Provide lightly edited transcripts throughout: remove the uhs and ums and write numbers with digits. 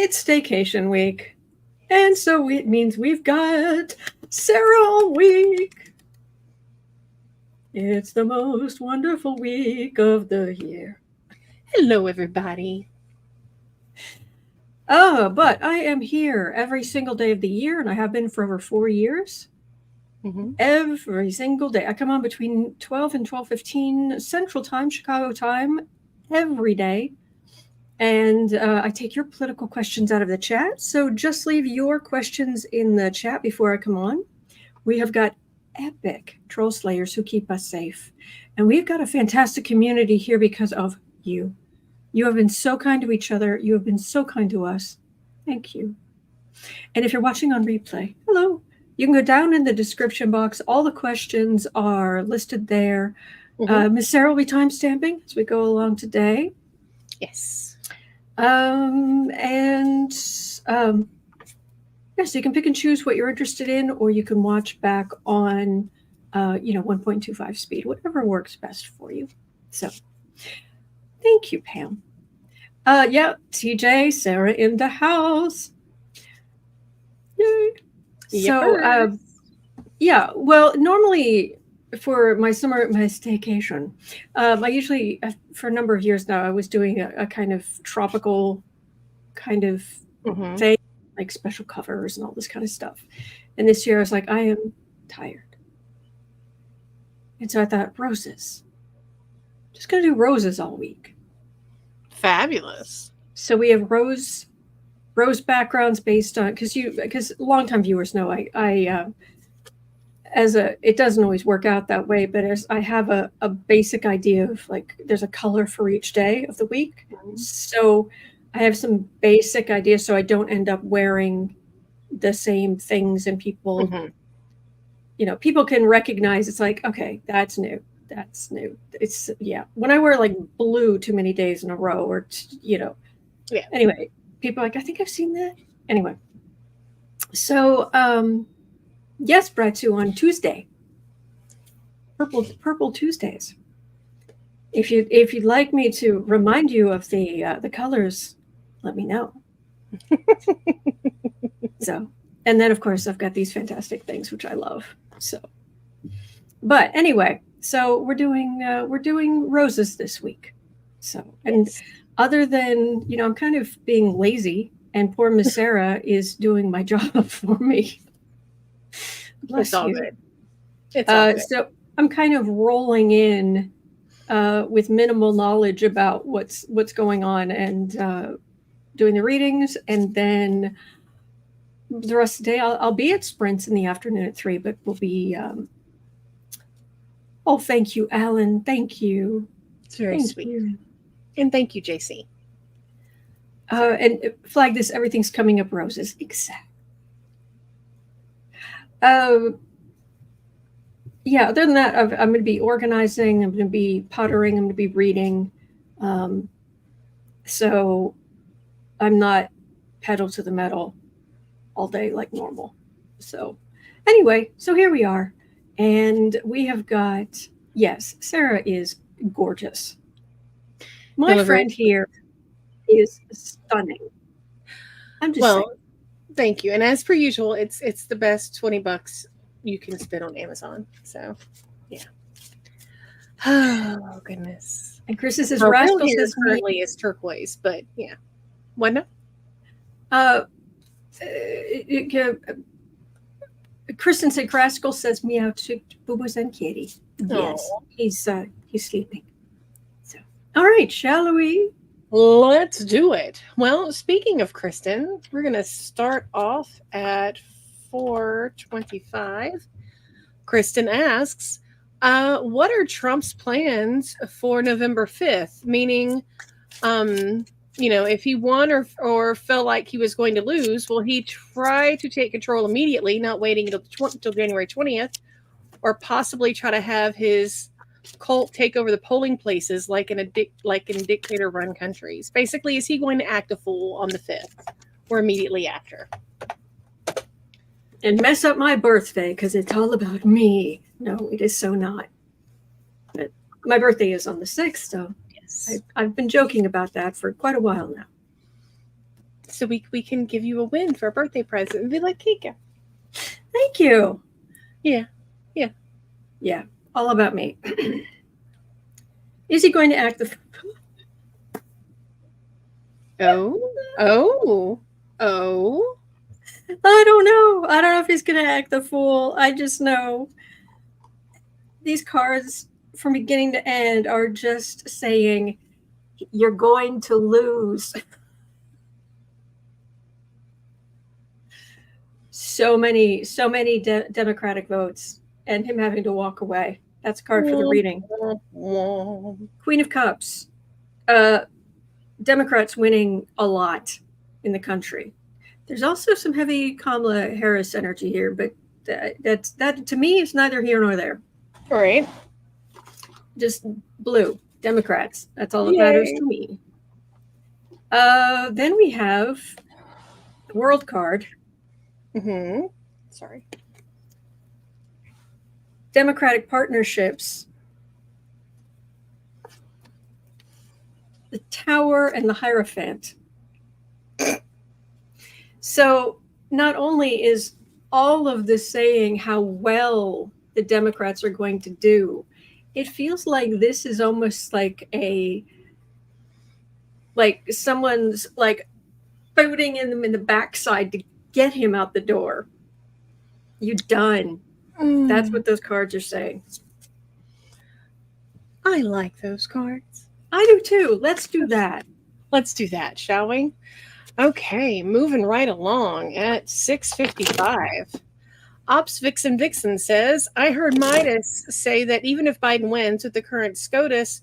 It's staycation week. And so it means we've got Sarah all week. It's the most wonderful week of the year. Hello, everybody. But I am here every single day of the year, and I have been for over 4 years. Every single day. I come on between 12 and 12:15 Central Time, Chicago time, every day. And I take your political questions out of the chat. So just leave your questions in the chat before I come on. We have got epic troll slayers who keep us safe. And we've got a fantastic community here because of you. You have been so kind to each other. You have been so kind to us. Thank you. And if you're watching on replay, hello. You can go down in the description box. All the questions are listed there. Miss Sarah will be timestamping as we go along today. Yes. Yes, you can pick and choose what you're interested in, or you can watch back on, 1.25 speed, whatever works best for you. So, thank you, Pam. TJ, Sarah in the house. Yay. So, well, normally for my staycation, I usually, for a number of years now, I was doing a kind of tropical kind of thing, like special covers and all this kind of stuff. And this year I was like, I am tired. And so I thought, roses. Just going to do roses all week. Fabulous. So we have rose backgrounds based on, because longtime viewers know it doesn't always work out that way, but as I have a basic idea of, like, there's a color for each day of the week. So I have some basic ideas so I don't end up wearing the same things, and people, people can recognize, it's like, okay, that's new. That's new. It's, when I wear like blue too many days in a row, or, anyway, people are like, I think I've seen that. Anyway. So, yes, Bratsu, on Tuesday, Purple Tuesdays. If you'd like me to remind you of the colors, let me know. So, and then of course I've got these fantastic things which I love. So, but anyway, so we're doing roses this week. So, and other than I'm kind of being lazy, and poor Miss Sarah is doing my job for me. Bless it's all you. good. It's all good. So I'm kind of rolling in with minimal knowledge about what's going on, and doing the readings, and then the rest of the day I'll be at sprints in the afternoon at 3, but we'll be thank you, Alan. Thank you. It's very sweet. And thank you, JC. And flag this, everything's coming up roses. Exactly. Other than that, I'm going to be organizing, I'm going to be pottering, I'm going to be reading. So I'm not pedal to the metal all day like normal. So anyway, so here we are. And we have got, yes, Sarah is gorgeous. My friend here is stunning. I'm just saying. Thank you. And as per usual, it's the best $20 you can spend on Amazon. So, yeah. Oh, goodness. And Chris says, Rascal says currently is turquoise, but yeah. What now? Kristen said, Rascal says meow to Boo-Boos and Kitty. Yes, he's sleeping. So, all right, shall we? Let's do it. Well, speaking of Kristen, we're going to start off at 4:25. Kristen asks, what are Trump's plans for November 5th? Meaning, if he won or felt like he was going to lose, will he try to take control immediately, not waiting until January 20th, or possibly try to have his cult take over the polling places like in dictator-run countries? Basically, is he going to act a fool on the 5th or immediately after? And mess up my birthday because it's all about me. No, it is so not. But my birthday is on the 6th, so yes. I've been joking about that for quite a while now. so we can give you a win for a birthday present and be like, Kika. Thank you. Yeah. Yeah. All about me. Is he going to act the... Oh. I don't know. I don't know if he's going to act the fool. I just know these cards from beginning to end are just saying you're going to lose. So many Democratic votes and him having to walk away. That's a card for the reading. Queen of Cups. Democrats winning a lot in the country. There's also some heavy Kamala Harris energy here, but that to me is neither here nor there. All right. Just blue Democrats. That's all that matters to me. Then we have the World card. Sorry. Democratic partnerships. The Tower and the Hierophant. So not only is all of this saying how well the Democrats are going to do, it feels like this is almost like someone's like booting him in the backside to get him out the door. You done. That's what those cards are saying. I like those cards. I do too. Let's do that. Let's do that, shall we? Okay, moving right along at 6:55. Ops Vixen says, I heard Meidas say that even if Biden wins with the current SCOTUS,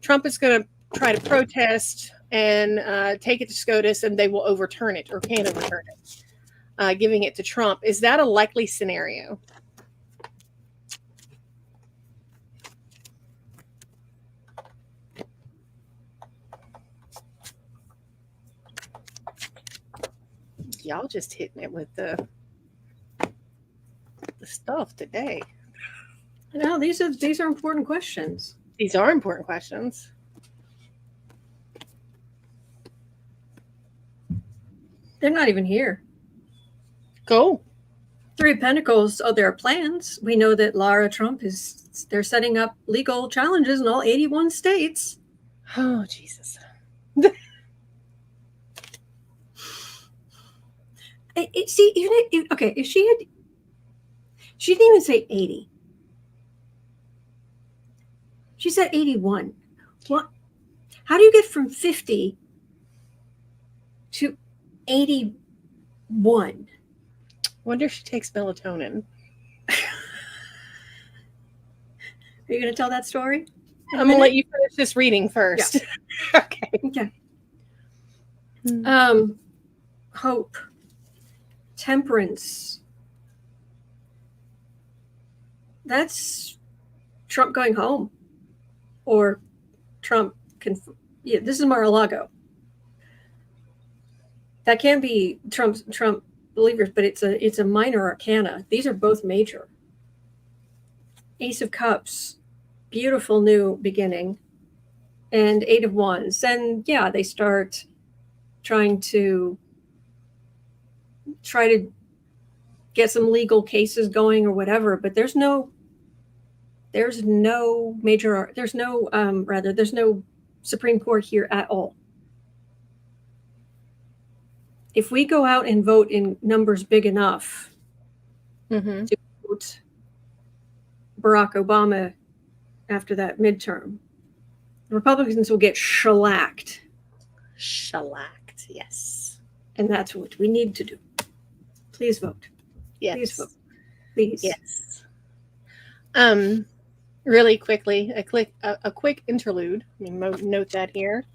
Trump is going to try to protest and take it to SCOTUS, and they will overturn it or can overturn it, giving it to Trump. Is that a likely scenario? Y'all just hitting it with the stuff today. No, these are important questions. These are important questions. They're not even here. Go. Three of Pentacles. Oh, there are plans. We know that Lara Trump they're setting up legal challenges in all 81 states. Oh, Jesus. Okay, if she didn't even say 80. She said 81. What? How do you get from 50 to 81? Wonder if she takes melatonin. Are you going to tell that story? I'm going to let you finish this reading first. Yeah. Okay. Hope. Temperance. That's Trump going home. Or Trump this is Mar-a-Lago. That can be Trump believers, but it's a minor arcana. These are both major. Ace of Cups, beautiful new beginning, and Eight of Wands. And yeah, they start trying to get some legal cases going or whatever, but there's no Supreme Court here at all. If we go out and vote in numbers big enough to vote Barack Obama after that midterm, the Republicans will get shellacked. Shellacked, yes. And that's what we need to do. Please vote. Yes. Please vote. Please. Yes. Really quickly, a quick interlude. Let me note that here.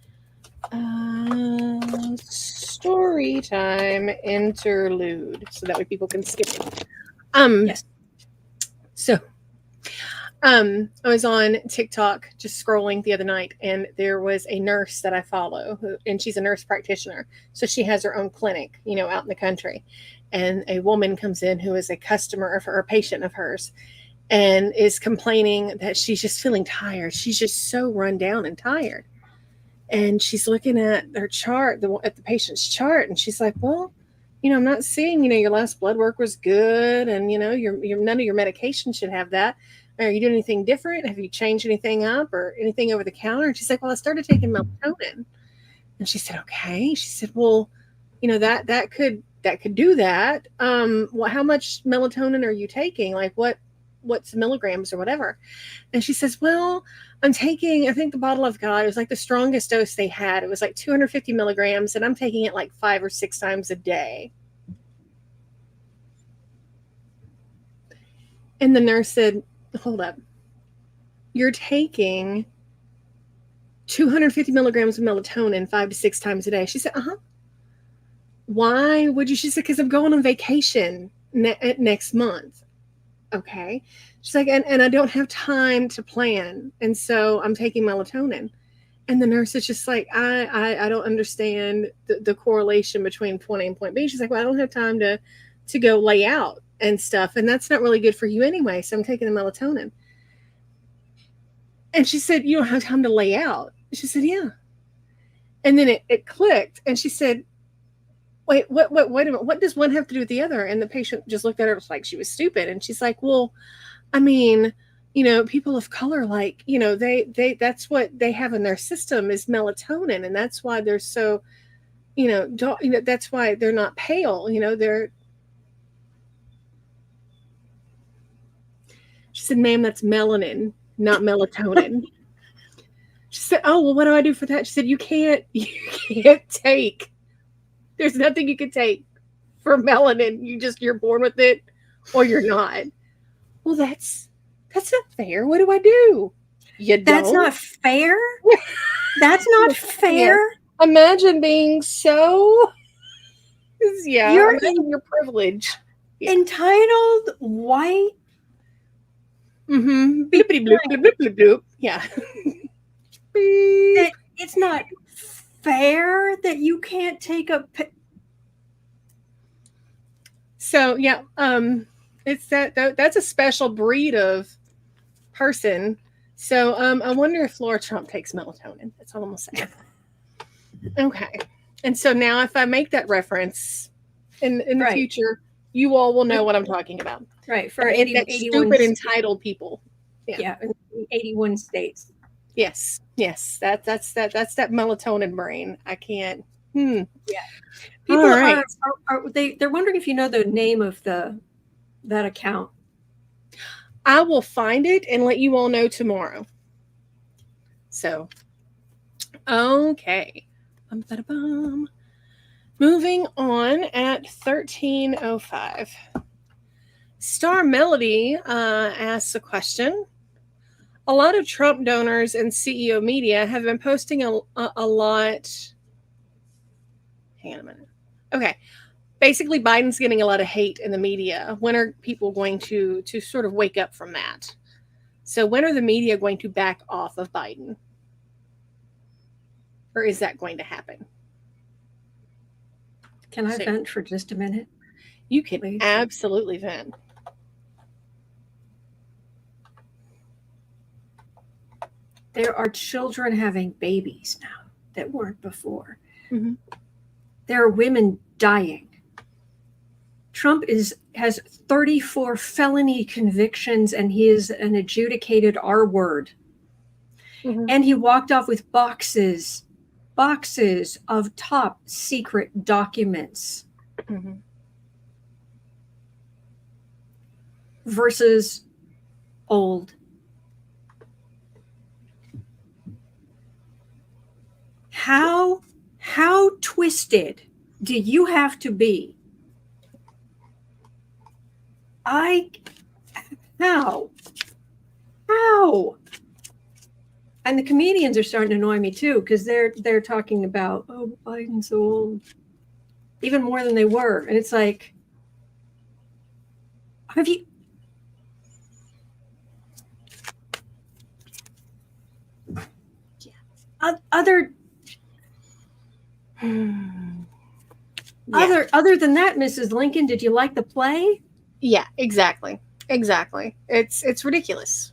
Story time interlude, so that way people can skip it. Yes. So, I was on TikTok just scrolling the other night, and there was a nurse that I follow, and she's a nurse practitioner. So she has her own clinic, out in the country. And a woman comes in who is a customer of her, a patient of hers, and is complaining that she's just feeling tired. She's just so run down and tired. And she's looking at their chart, at the patient's chart, and she's like, well, I'm not seeing, your last blood work was good, and your none of your medication should have that. Are you doing anything different? Have you changed anything up or anything over the counter? And she's like, well, I started taking melatonin. And she said, okay. She said, well, that could do that. Well, how much melatonin are you taking? Like what's milligrams or whatever? And she says, well, I'm taking, I think the bottle I've got, it was like the strongest dose they had. It was like 250 milligrams, and I'm taking it like 5 or 6 times a day. And the nurse said, hold up. You're taking 250 milligrams of melatonin 5 to 6 times a day. She said, why would you? She said, because I'm going on vacation next month. Okay. She's like, and I don't have time to plan. And so I'm taking melatonin. And the nurse is just like, I don't understand the correlation between point A and point B. She's like, well, I don't have time to go lay out and stuff. And that's not really good for you anyway. So I'm taking the melatonin. And she said, you don't have time to lay out. She said, yeah. And then it clicked. And she said, wait a minute. What does one have to do with the other? And the patient just looked at her like she was stupid. And she's like, well, I mean, people of color, like, they that's what they have in their system is melatonin. And that's why they're so, that's why they're not pale. She said, ma'am, that's melanin, not melatonin. She said, oh, well, what do I do for that? She said, you can't take, there's nothing you can take for melanin. You're born with it or you're not. Well, that's not fair. What do I do? That's not fair? That's not fair? Imagine being so, imagine your privilege. Yeah. Entitled white. Mm-hmm. Bloopity bloop, bloop, bloop, bloop, bloop. Yeah. It's not fair that you can't take a. So yeah, it's that's a special breed of person. So I wonder if Lara Trump takes melatonin. That's all I'm gonna say. Okay, and so now if I make that reference in the future, you all will know what I'm talking about. Right, for 81 stupid entitled people. Yeah, 81 states. Yes, that's that melatonin brain. I can't. Yeah. People are they're wondering if you know the name of that account. I will find it and let you all know tomorrow. So, okay. Moving on at 13:05. Star Melody asks a question. A lot of Trump donors and CEO media have been posting a lot. Hang on a minute. Okay. Basically, Biden's getting a lot of hate in the media. When are people going to sort of wake up from that? So when are the media going to back off of Biden? Or is that going to happen? Can I vent for just a minute? You can absolutely vent. There are children having babies now that weren't before. Mm-hmm. There are women dying. Trump has 34 felony convictions, and he is an adjudicated R word. Mm-hmm. And he walked off with boxes of top secret documents. Mm-hmm. Versus old. How twisted do you have to be? How? And the comedians are starting to annoy me too, because they're talking about, oh, Biden's so old, even more than they were, and it's like, have you? Other than that, Mrs. Lincoln, did you like the play? Yeah, exactly. It's ridiculous.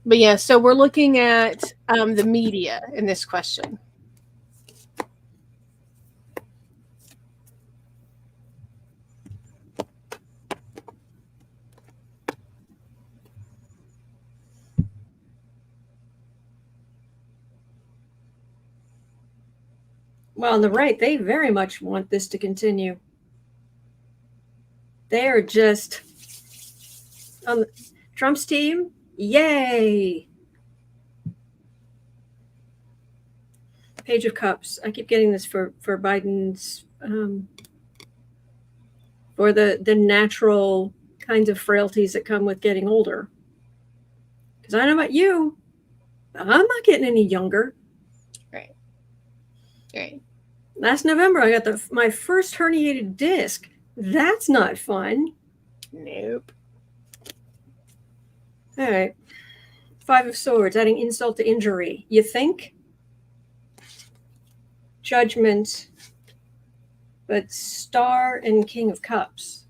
But yeah, so we're looking at the media in this question. Well, on the right, they very much want this to continue. They are just on Trump's team. Yay! Page of Cups. I keep getting this for Biden's for the natural kinds of frailties that come with getting older. Because I don't know about you, I'm not getting any younger. Right. Right. Last November, I got my first herniated disc. That's not fun. Nope. All right. 5 of Swords, adding insult to injury. You think? Judgment, but Star and King of Cups.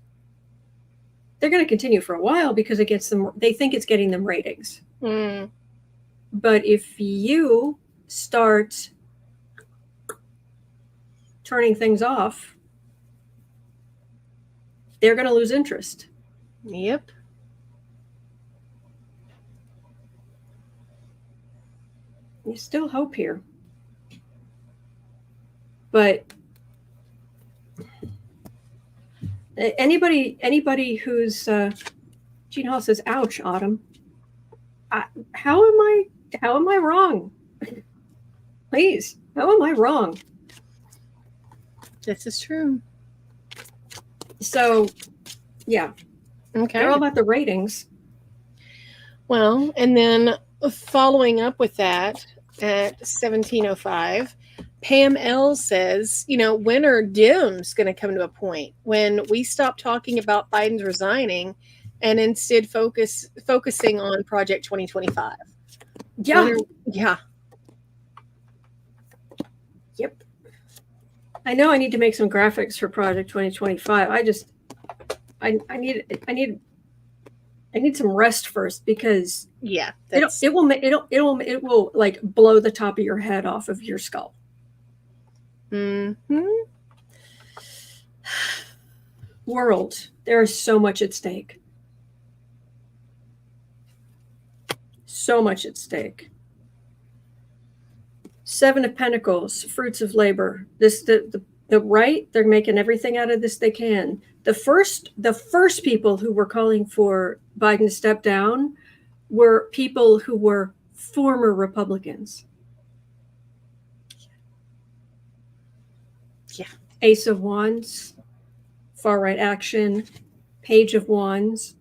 They're going to continue for a while because it gets them. They think it's getting them ratings. Mm. But if you start turning things off, they're going to lose interest. Yep. There's still hope here. But anybody who's Gene Hall says, "Ouch, Autumn." How am I wrong? Please, how am I wrong? This is true. So, yeah. Okay. They're all about the ratings. Well, and then following up with that at 17:05, Pam L says, when are Dems going to come to a point when we stop talking about Biden's resigning and instead focusing on Project 2025? Yeah. Yeah. Yep. I know I need to make some graphics for Project 2025. I need some rest first because it will like blow the top of your head off of your skull. Mm-hmm. World, there is so much at stake. So much at stake. 7 of Pentacles, fruits of labor. The right, they're making everything out of this they can. The first people who were calling for Biden to step down were people who were former Republicans. Yeah. Ace of Wands, far right action, Page of Wands.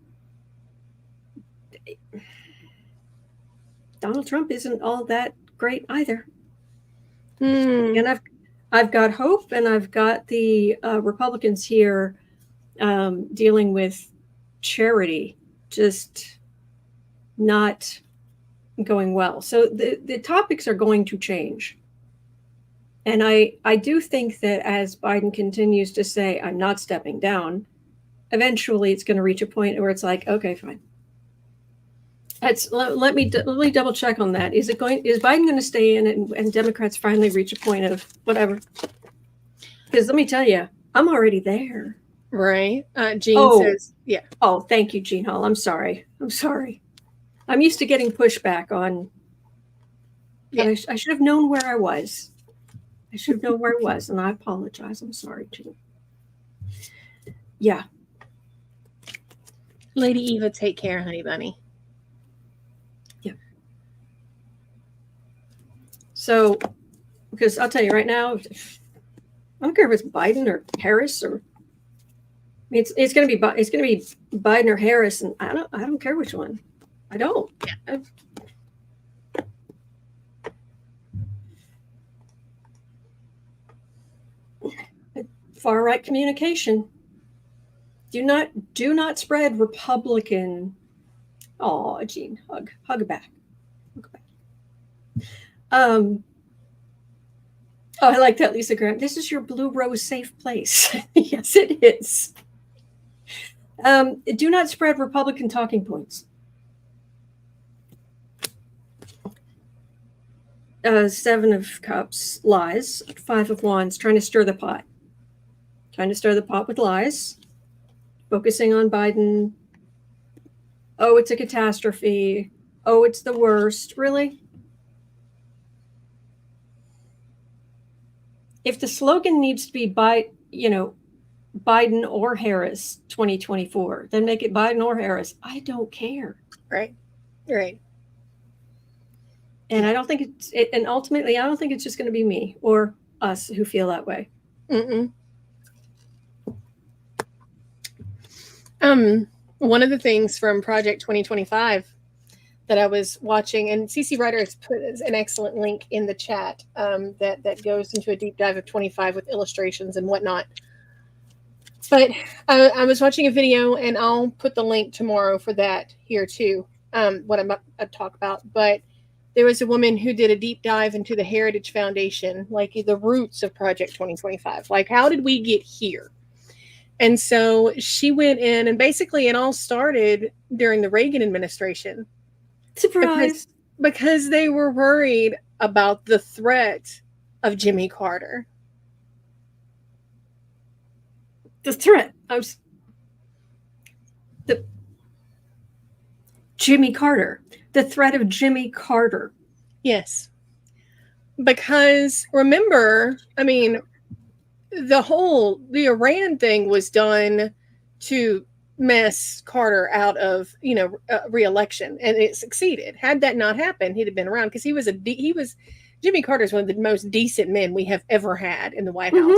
Donald Trump isn't all that great either. And I've got hope, and I've got the Republicans here dealing with charity just not going well. So the topics are going to change. And I do think that as Biden continues to say, I'm not stepping down, eventually it's going to reach a point where it's like, okay, fine. Let me double check on that. Is Biden going to stay in and Democrats finally reach a point of whatever? Because let me tell you, I'm already there. Right. Jean says, yeah. Oh, thank you, Gene Hall. I'm sorry. I'm used to getting pushback on. Yeah. I should have known where I was. And I apologize. I'm sorry, Gene. Yeah. Lady Eva, take care, honey bunny. Yeah. So, because I'll tell you right now, I don't care if it's Biden or Harris or. It's going to be Biden or Harris, and I don't care which one. I don't. Yeah. Far right communication. Do not spread Republican. Oh, Gene, hug back. Oh, I like that, Lisa Graham. This is your Blue Rose safe place. Yes, it is. Do not spread Republican talking points. Seven of Cups, lies. Five of Wands, trying to stir the pot. Trying to stir the pot with lies. Focusing on Biden. Oh, it's a catastrophe. Oh, it's the worst. Really? If the slogan needs to be Biden or Harris 2024, then make it Biden or Harris. I don't care. Right. And I don't think and ultimately, I don't think it's just going to be me or us who feel that way. One of the things from Project 2025 that I was watching, and CC Ryder has put an excellent link in the chat that goes into a deep dive of 25 with illustrations and whatnot. But I was watching a video, and I'll put the link tomorrow for that here too, what I'm about to talk about. But there was a woman who did a deep dive into the Heritage Foundation, like the roots of Project 2025. Like, how did we get here? And so she went in, and basically it all started during the Reagan administration. Surprise. Because they were worried about the threat of Jimmy Carter. The threat. Jimmy Carter. The threat of Jimmy Carter. Yes. Because remember, I mean, the Iran thing was done to mess Carter out of, re-election, and it succeeded. Had that not happened, he'd have been around, because Jimmy Carter's one of the most decent men we have ever had in the White House.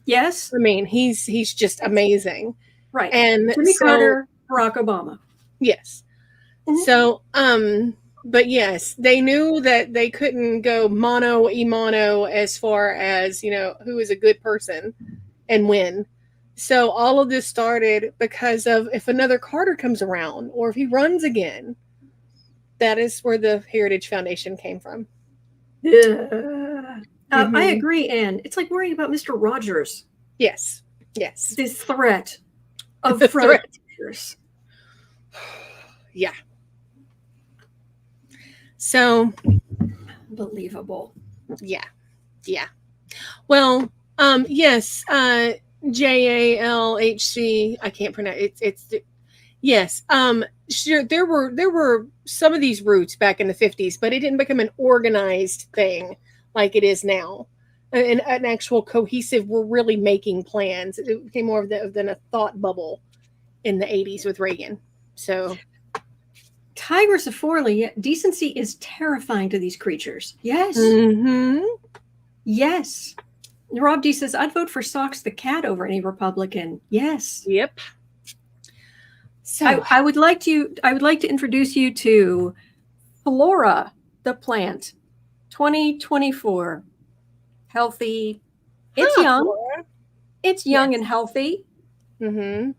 Yes. I mean, he's just amazing. Right. And Jimmy Carter, Barack Obama. Yes. So, but yes, they knew that they couldn't go mano a mano as far as, who is a good person and win. So all of this started because of, if another Carter comes around or if he runs again, that is where the Heritage Foundation came from. I agree, Anne. It's like worrying about Mr. Rogers. Yes. This threat of predators. Yeah. So unbelievable. Yeah. Well, yes, JALHC, I can't pronounce it. Yes. Sure, there were some of these roots back in the 50s, but it didn't become an organized thing like it is now. An actual cohesive, we're really making plans. It became more than a thought bubble in the 80s with Reagan. So Tigress of Forley, decency is terrifying to these creatures. Yes. Yes. Rob D says, I'd vote for Socks the cat over any Republican. Yes. Yep. So I would like to introduce you to Flora the plant. 2024. Healthy. It's young. Flora. It's young and healthy. And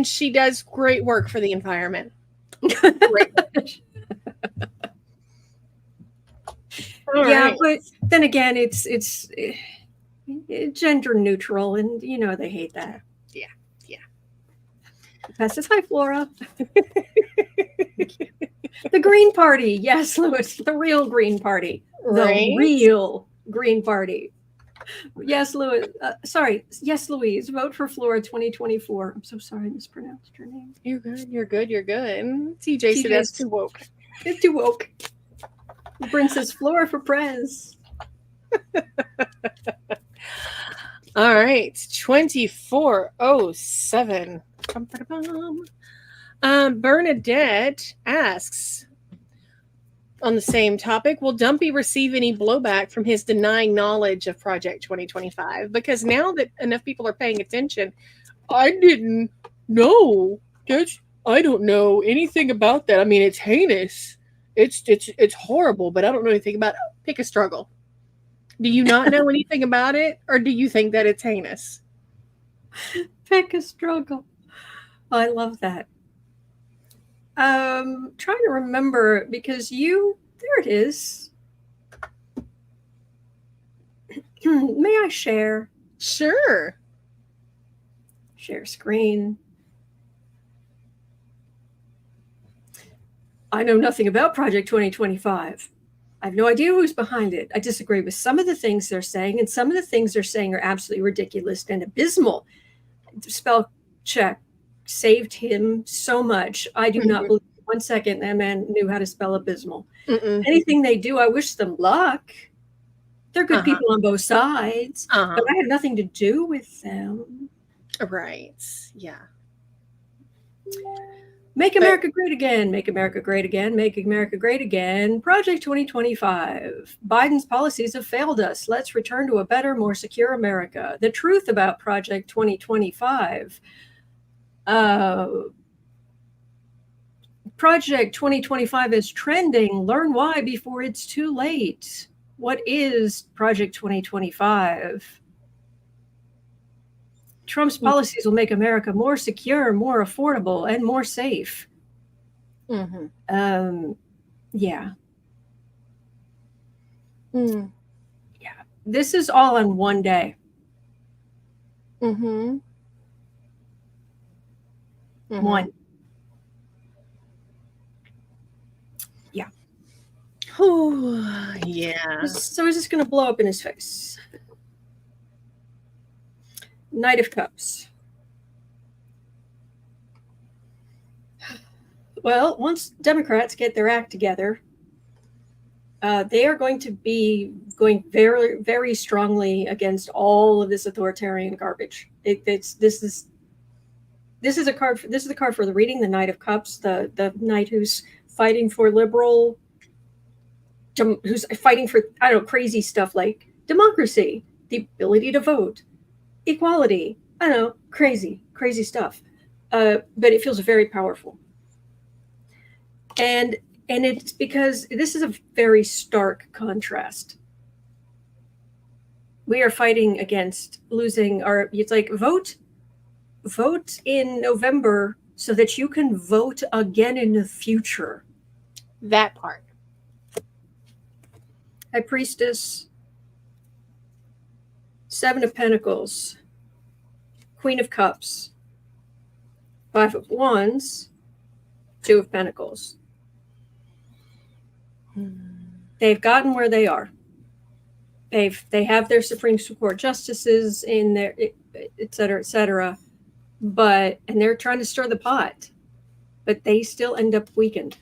she does great work for the environment. Yeah, but then again, it's gender neutral, and they hate that. Yeah. Says, hi, Flora. The Green Party, yes, Louis, the real Green Party, the real Green Party. Yes, Louis. Yes, Louise. Vote for Flora 2024. I'm so sorry I mispronounced your name. You're good. TJ said that's too woke. It's too woke. Bryn says Flora for prez. All right, 2407. Bernadette asks, on the same topic, will Dumpy receive any blowback from his denying knowledge of Project 2025? Because now that enough people are paying attention, I didn't know. I don't know anything about that. I mean, it's heinous. It's horrible, but I don't know anything about it. Pick a struggle. Do you not know anything about it, or do you think that it's heinous? Pick a struggle. Oh, I love that. Trying to remember, because there it is. May I share? Sure. Share screen. I know nothing about Project 2025. I have no idea who's behind it. I disagree with some of the things they're saying, and some of the things they're saying are absolutely ridiculous and abysmal. Spell check saved him so much. I do not believe 1 second that man knew how to spell abysmal. Anything they do, I wish them luck. They're good people on both sides, but I have nothing to do with them. Right. Yeah. Make America great again. Make America great again. Make America great again. Project 2025. Biden's policies have failed us. Let's return to a better, more secure America. The truth about Project 2025. Project 2025 is trending. Learn why before it's too late. What is Project 2025? Trump's policies will make America more secure, more affordable, and more safe. Yeah. Yeah. This is all on one day. One. Yeah. Oh, yeah. So is this going to blow up in his face? Knight of Cups. Well, once Democrats get their act together, they are going to be going very, very strongly against all of this authoritarian garbage. This is a card. This is the card for the reading. The Knight of Cups, the knight who's fighting for liberal, who's fighting for crazy stuff like democracy, the ability to vote, equality. I don't know, crazy stuff. But it feels very powerful. And it's because this is a very stark contrast. We are fighting against losing it's like vote in November so that you can vote again in the future. That part. High Priestess, Seven of Pentacles, Queen of Cups, Five of Wands, Two of Pentacles. They've gotten where they are. They have their Supreme Court justices in there, et cetera, and they're trying to stir the pot, but they still end up weakened,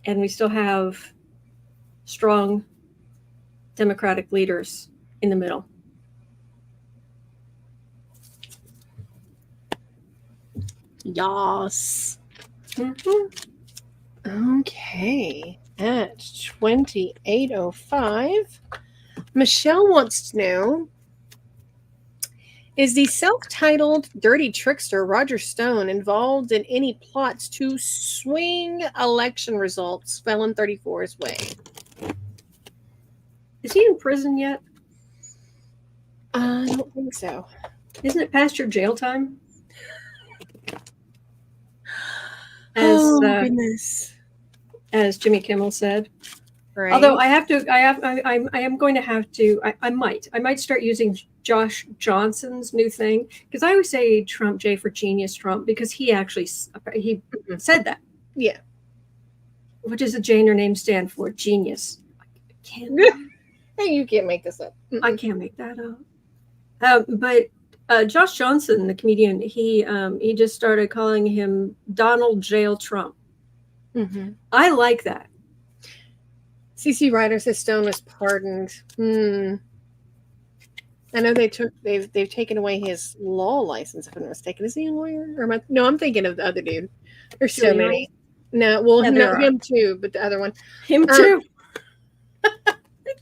and we still have strong Democratic leaders in the middle. Yes. Okay. At 28:05, Michelle wants to know, is the self-titled dirty trickster Roger Stone involved in any plots to swing election results Felon 34's way? Is he in prison yet? I don't think so. Isn't it past your jail time? Goodness. As Jimmy Kimmel said. Right. Although I am going to have to, I might start using Josh Johnson's new thing, because I always say Trump, J for genius Trump, because he actually, said that. Yeah. What does the J in your name stand for? Genius. You can't make this up. I can't make that up. But Josh Johnson, the comedian, he just started calling him Donald Jail Trump. I like that. CC Ryder says Stone was pardoned. I know they've taken away his law license, if I'm not mistaken. Is he a lawyer? Or no, I'm thinking of the other dude. There's so many. No, well, no, him too, but the other one. Him too.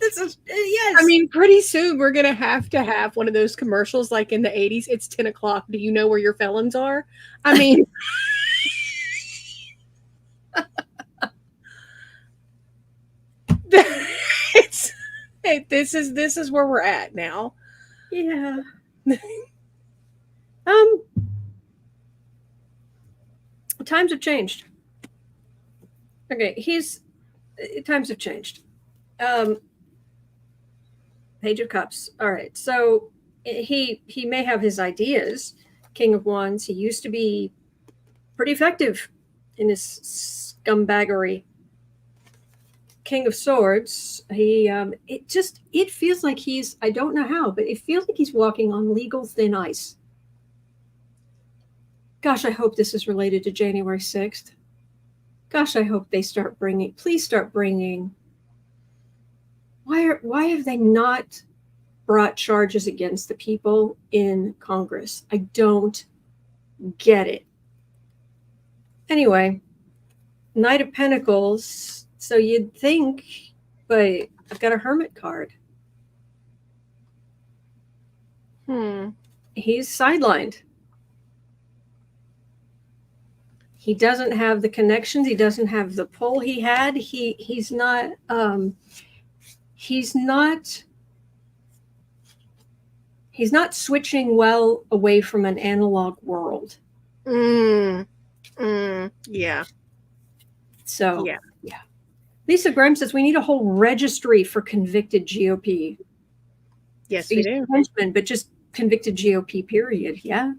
This is, yes. I mean, pretty soon we're gonna have to have one of those commercials like in the 80s. It's 10 o'clock. Do you know where your felons are? I mean, this is where we're at now. Yeah. Times have changed. Okay, times have changed. Page of Cups. All right, so he may have his ideas. King of Wands. He used to be pretty effective in his scumbaggery. King of Swords. It feels like he's, I don't know how, but it feels like he's walking on legal thin ice. Gosh, I hope this is related to January 6th. Gosh, I hope they please start bringing. Why have they not brought charges against the people in Congress? I don't get it. Anyway, Knight of Pentacles. So you'd think, but I've got a Hermit card. He's sidelined. He doesn't have the connections. He doesn't have the pull he had. He's not switching well away from an analog world. Yeah. So yeah. Lisa Grimm says we need a whole registry for convicted GOP. Yes, we do. But just convicted GOP, period. Yeah.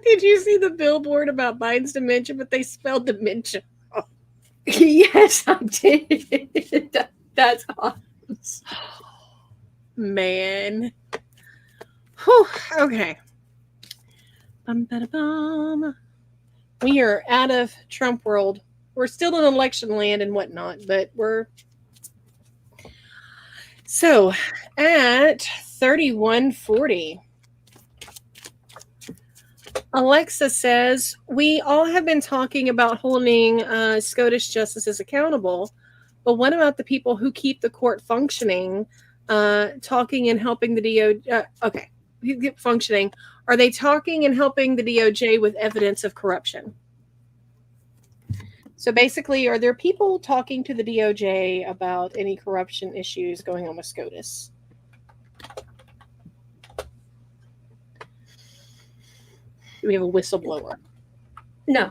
Did you see the billboard about Biden's dementia, but they spelled dementia? Yes, I did. That's awesome. Man. Whew, okay. Bum. We are out of Trump world. We're still in election land and whatnot, but we're... So, at 3140, Alexa says, we all have been talking about holding SCOTUS justices accountable, but what about the people who keep the court functioning, talking and helping the DOJ? Functioning. Are they talking and helping the DOJ with evidence of corruption? So basically, are there people talking to the DOJ about any corruption issues going on with SCOTUS? Do we have a whistleblower? No.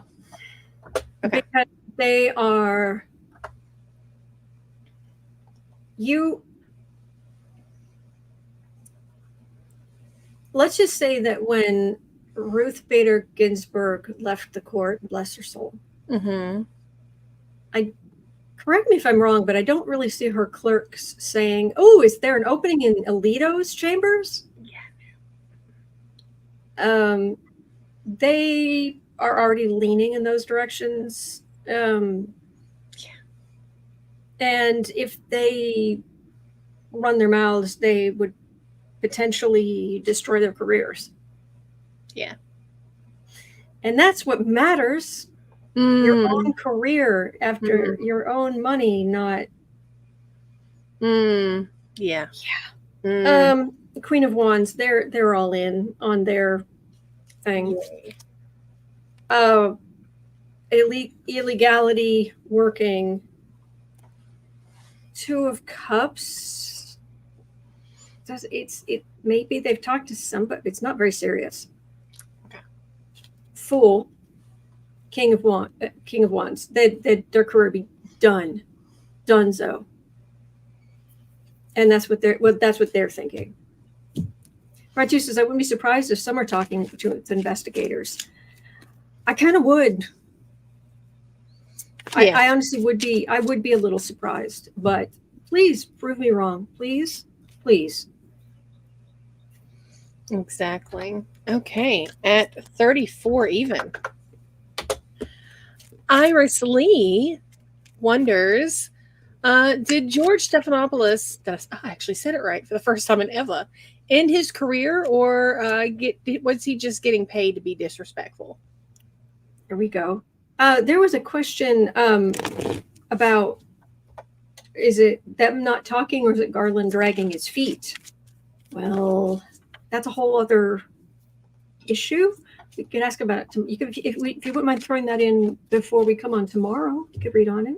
Okay. Because they are... Let's just say that when Ruth Bader Ginsburg left the court, bless her soul, correct me if I'm wrong, but I don't really see her clerks saying, oh, is there an opening in Alito's chambers? Yeah. They are already leaning in those directions. And if they run their mouths, they would potentially destroy their careers. Yeah. And that's what matters. Your own career after your own money, not... Yeah. Queen of Wands, they're all in on their thing. Illegality working. Two of Cups. Maybe they've talked to somebody. It's not very serious. Okay. Fool. King of Wands. Their career be done. Donezo. And that's what they're thinking. Ratu says, I wouldn't be surprised if some are talking to investigators. I kind of would. Yeah. I honestly would be. I would be a little surprised, but please prove me wrong. Please. Exactly. Okay. At 34 even. Iris Lee wonders, did George Stephanopoulos, I actually said it right for the first time in ever, end his career, or was he just getting paid to be disrespectful? There we go. There was a question about, is it them not talking or is it Garland dragging his feet? Well, that's a whole other issue. You could ask about it. If you wouldn't mind throwing that in before we come on tomorrow, you could read on it,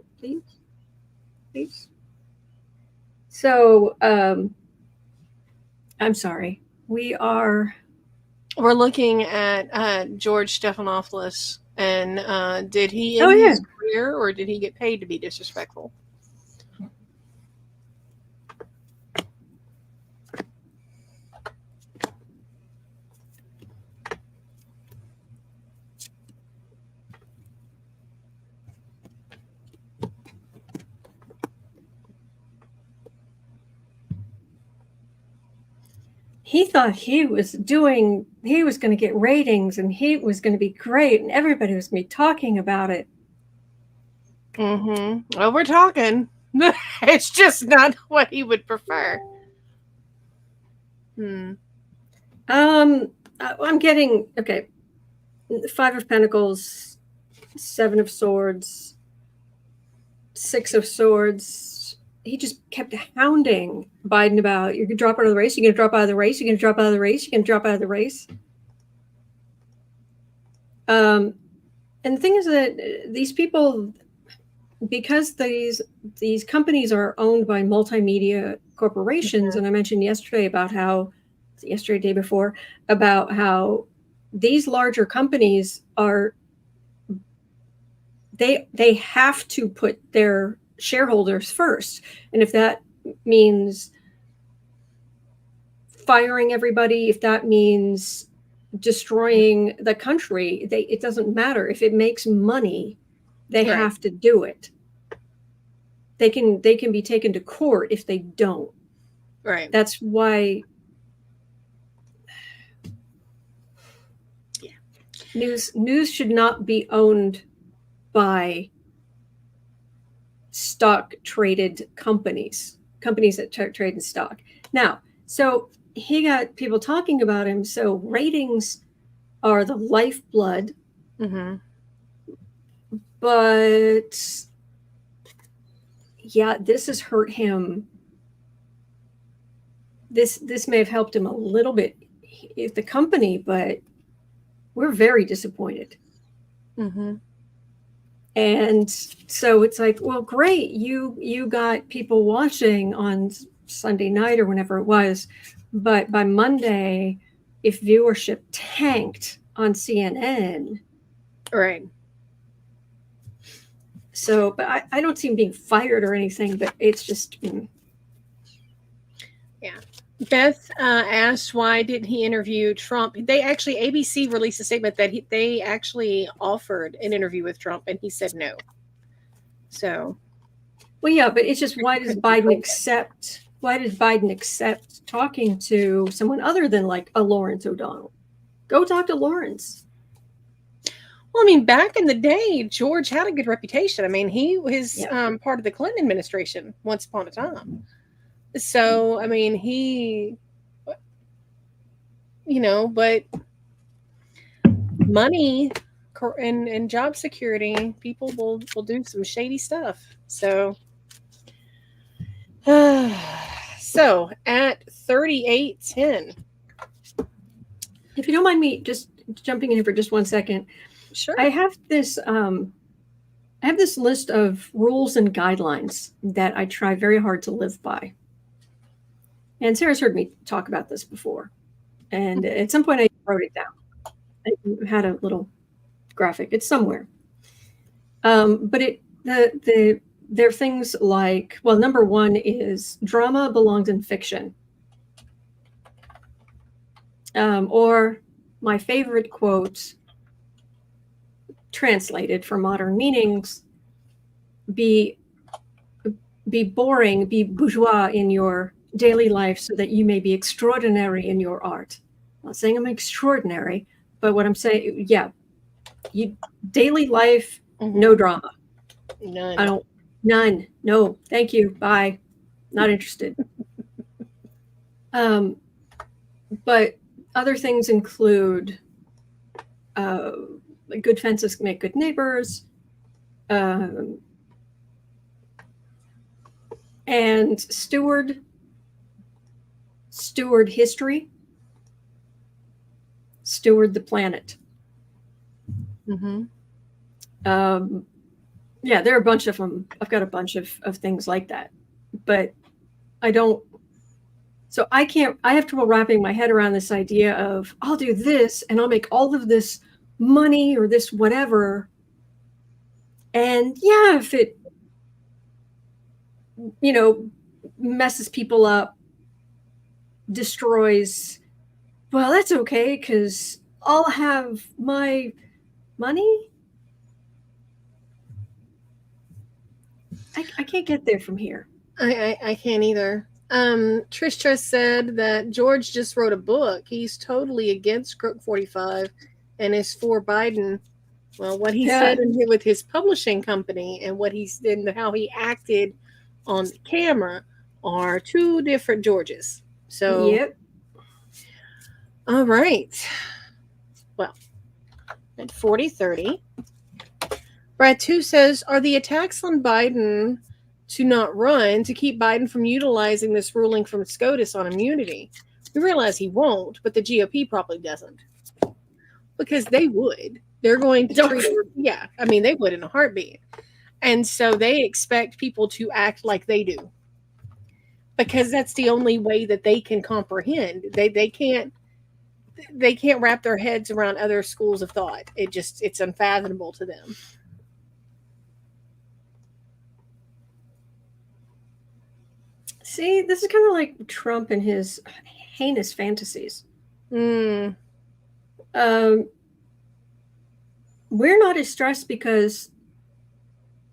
please. So, I'm sorry. We're looking at George Stephanopoulos, and did he end his career, or did he get paid to be disrespectful? he thought he was going to get ratings and he was going to be great and everybody was going to be talking about it. Well, we're talking. It's just not what he would prefer. I'm getting, okay, 5 of Pentacles, 7 of Swords, 6 of Swords. He just kept hounding Biden about, you're going to drop out of the race, you're going to drop out of the race, you're going to drop out of the race, you're going to drop out of the race. And the thing is that these people, because these companies are owned by multimedia corporations, and I mentioned yesterday, day before, about how these larger companies are, they have to put their shareholders first. And if that means firing everybody, if that means destroying the country, it doesn't matter. If it makes money, they have to do it. They can be taken to court if they don't. Right. That's why news should not be owned by stock traded companies that trade in stock. Now, so he got people talking about him. So ratings are the lifeblood. But yeah, this has hurt him. This may have helped him a little bit if the company, but we're very disappointed. And so it's like, well, great, you got people watching on Sunday night or whenever it was, but by Monday, if viewership tanked on CNN, right. So, but I don't see him being fired or anything, but it's just. Yeah. Beth asked, why didn't he interview Trump? ABC released a statement that they actually offered an interview with Trump and he said no. So. Well, yeah, but it's just, why does Biden accept talking to someone other than like a Lawrence O'Donnell? Go talk to Lawrence. Well, I mean, back in the day, George had a good reputation. I mean, he was part of the Clinton administration once upon a time. So, I mean, he, but money and job security, people will do some shady stuff. So, so at 38:10. If you don't mind me just jumping in here for just 1 second. Sure. I have this list of rules and guidelines that I try very hard to live by. And Sarah's heard me talk about this before. And at some point I wrote it down. I had a little graphic. It's somewhere. But there are things like, well, number 1 is drama belongs in fiction. Or my favorite quote, translated for modern meanings, be boring, be bourgeois in your daily life so that you may be extraordinary in your art. I'm not saying I'm extraordinary, but what I'm saying, daily life, no drama. None. No, thank you. Bye. Not interested. But other things include good fences make good neighbors, and steward history, steward the planet. Yeah, there are a bunch of them. I've got a bunch of things like that, but I don't. So I have trouble wrapping my head around this idea of, I'll do this and I'll make all of this money or this whatever. And yeah, if it, messes people up, destroys, well, that's okay, because I'll have my money. I can't get there from here. I can't either. Trickster said that George just wrote a book. He's totally against Crook 45 and is for Biden. Well, what he said in here with his publishing company and what he's and how he acted on the camera are two different Georges. So, yep. All right. Well, at 40:30, Brad 2 says, are the attacks on Biden to not run to keep Biden from utilizing this ruling from SCOTUS on immunity? We realize he won't, but the GOP probably doesn't. Because they would. They're going to treat it. Yeah, I mean, they would in a heartbeat. And so they expect people to act like they do. Because that's the only way that they can comprehend. They can't wrap their heads around other schools of thought. It's unfathomable to them. See, this is kind of like Trump and his heinous fantasies. We're not as stressed because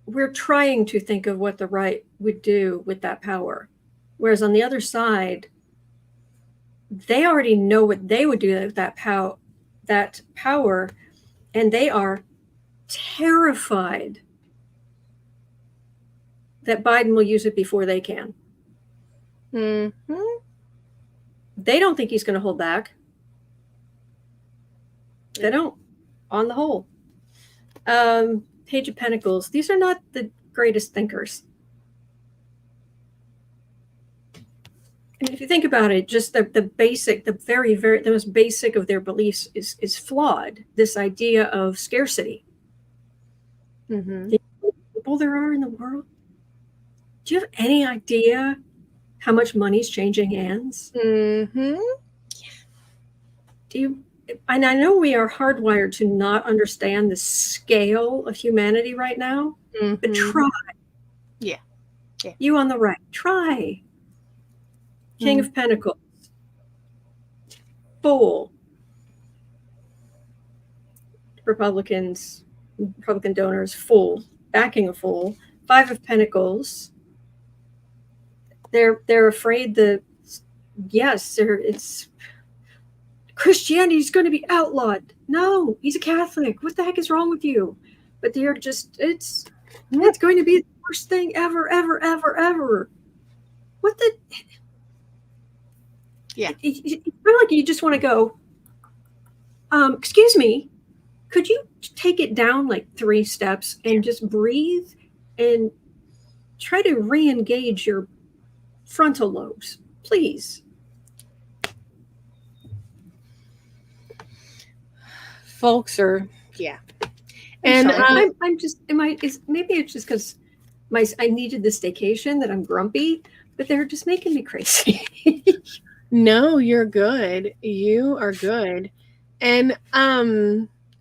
we're trying to think of what the right would do with that power. Whereas on the other side, they already know what they would do with that power, and they are terrified that Biden will use it before they can. Mm-hmm. They don't think he's going to hold back. They don't, on the whole. Page of Pentacles. These are not the greatest thinkers. And if you think about it, just the basic, the most basic of their beliefs is flawed. This idea of scarcity. Mm-hmm. The people there are in the world. Do you have any idea how much money's changing hands? Mm-hmm. Do you? And I know we are hardwired to not understand the scale of humanity right now, but try. Yeah. You on the right, try. King of Pentacles. Fool. Republican donors, fool. Backing a fool. Five of Pentacles. They're afraid that, yes, it's Christianity is going to be outlawed. No, he's a Catholic. What the heck is wrong with you? But they're just, it's going to be the worst thing ever, ever, ever, ever. What the? Yeah. It's kind of like you just want to go, excuse me, could you take it down like 3 steps and just breathe and try to re-engage your frontal lobes, please? Folks are, yeah. And I'm just, maybe it's just because I needed the staycation that I'm grumpy, but they're just making me crazy. No, you're good. You are good. And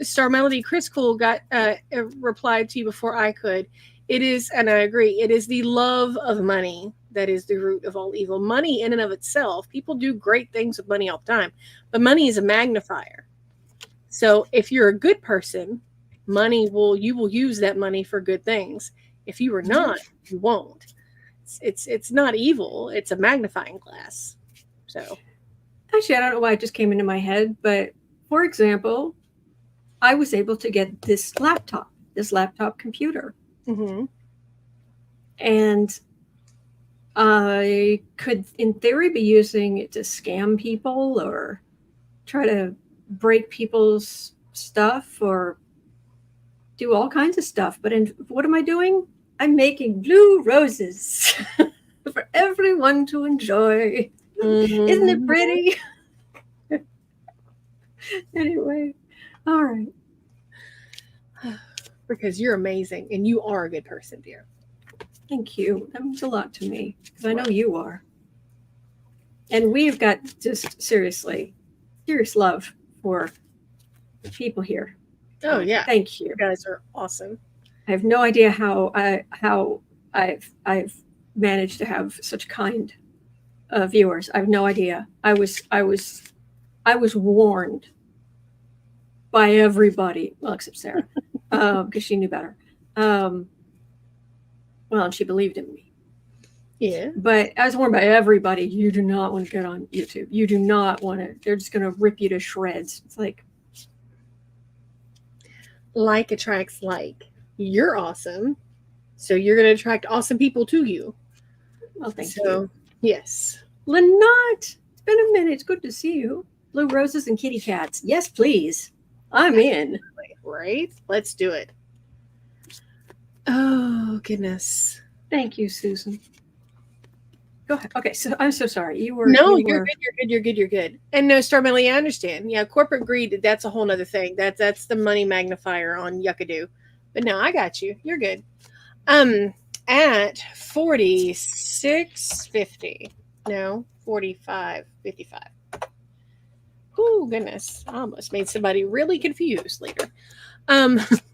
Star Melody Chris Cool got replied to you before I could. It is, and I agree, it is the love of money that is the root of all evil. Money in and of itself, people do great things with money all the time, but money is a magnifier. So if you're a good person, you will use that money for good things. If you are not, you won't. It's not evil. It's a magnifying glass. So actually, I don't know why it just came into my head, but for example, I was able to get this laptop computer. Mm-hmm. And I could, in theory, be using it to scam people or try to break people's stuff or do all kinds of stuff. But what am I doing? I'm making blue roses for everyone to enjoy. Mm-hmm. Isn't it pretty? Anyway, all right. Because you're amazing and you are a good person, dear. Thank you. That means a lot to me because I know you are. And we've got just serious love for people here. Oh yeah. Thank you. You guys are awesome. I have no idea how I've managed to have such kind viewers. I have no idea. I was warned by everybody, well, except Sarah, because she knew better. Well, and she believed in me. Yeah. But I was warned by everybody, you do not want to get on YouTube. You do not want to. They're just going to rip you to shreds. It's like attracts like. You're awesome. So you're going to attract awesome people to you. Well, thank you. Yes. Lynette, it's been a minute. It's good to see you. Blue roses and kitty cats. Yes, please. I'm in. Right? Let's do it. Oh, goodness. Thank you, Susan. Go ahead. Okay, so I'm so sorry. You're good. And no, Star Melly, I understand. Yeah, corporate greed, that's a whole nother thing. That's the money magnifier on Yuckadoo. But no, I got you. You're good. At 46.50. No, 45.55. Oh, goodness. I almost made somebody really confused later.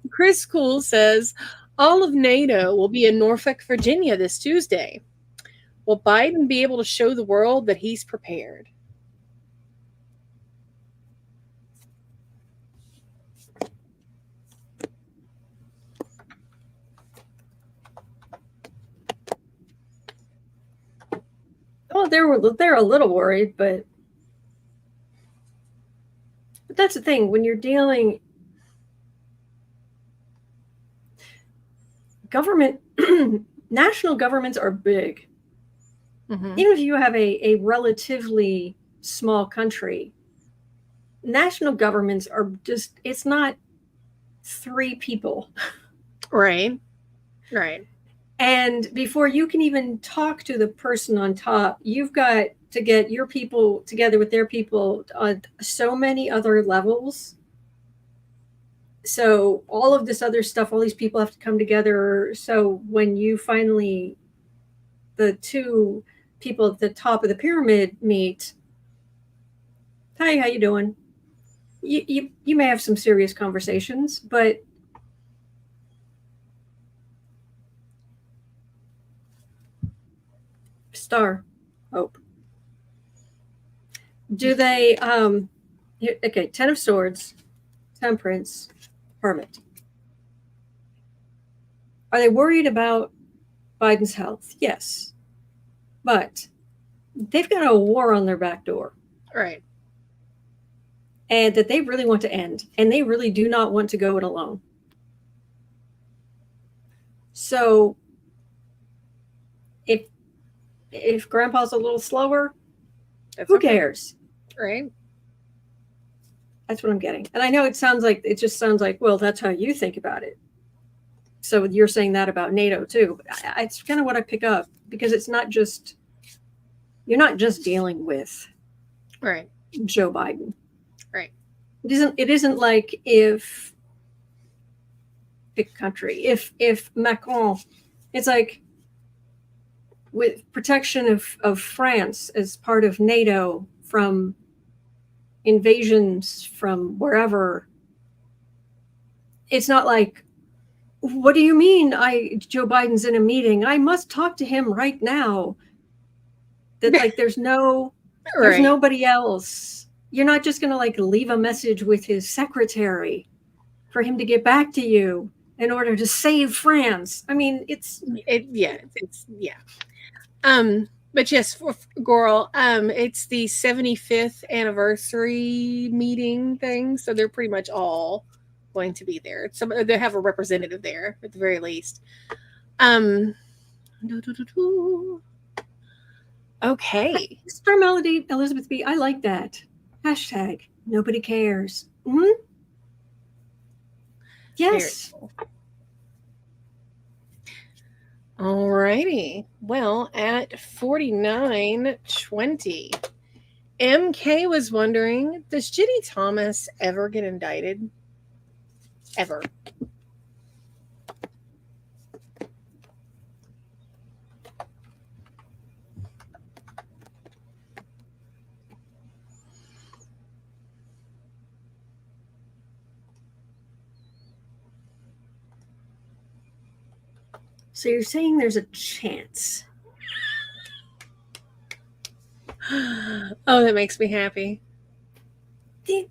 Chris Cool says, all of NATO will be in Norfolk, Virginia this Tuesday. Will Biden be able to show the world that he's prepared? Well, they're a little worried, but that's the thing. When you're dealing government, national governments are big. Mm-hmm. Even if you have a relatively small country, national governments are just, it's not 3 people. Right. And before you can even talk to the person on top, you've got to get your people together with their people on so many other levels. So all of this other stuff, all these people have to come together. So when you finally, the 2 people at the top of the pyramid meet, hi, how you doing? You may have some serious conversations, but Star, hope. Do they, okay, 10 of Swords, Temperance, Hermit. Are they worried about Biden's health? Yes. But they've got a war on their back door. Right. And that they really want to end. And they really do not want to go it alone. So if Grandpa's a little slower, who cares? Right. That's what I'm getting. And I know it just sounds like, well, that's how you think about it. So you're saying that about NATO too. But it's kind of what I pick up, because it's not just, you're not just dealing with right. Joe Biden. Right. It isn't like if pick country, if Macron, it's like with protection of France as part of NATO from invasions from wherever. It's not like, what do you mean Joe Biden's in a meeting? I must talk to him right now. That like there's nobody else. You're not just gonna like leave a message with his secretary for him to get back to you in order to save France. I mean, it's. But yes, Goral, it's the 75th anniversary meeting thing, so they're pretty much all going to be there. They have a representative there at the very least. Okay. Star Melody, Elizabeth B. I like that. # nobody cares. Mm-hmm. Yes. Cool. All righty. Well, at 49.20, MK was wondering, does Ginni Thomas ever get indicted? Ever? So you're saying there's a chance? Oh, that makes me happy. A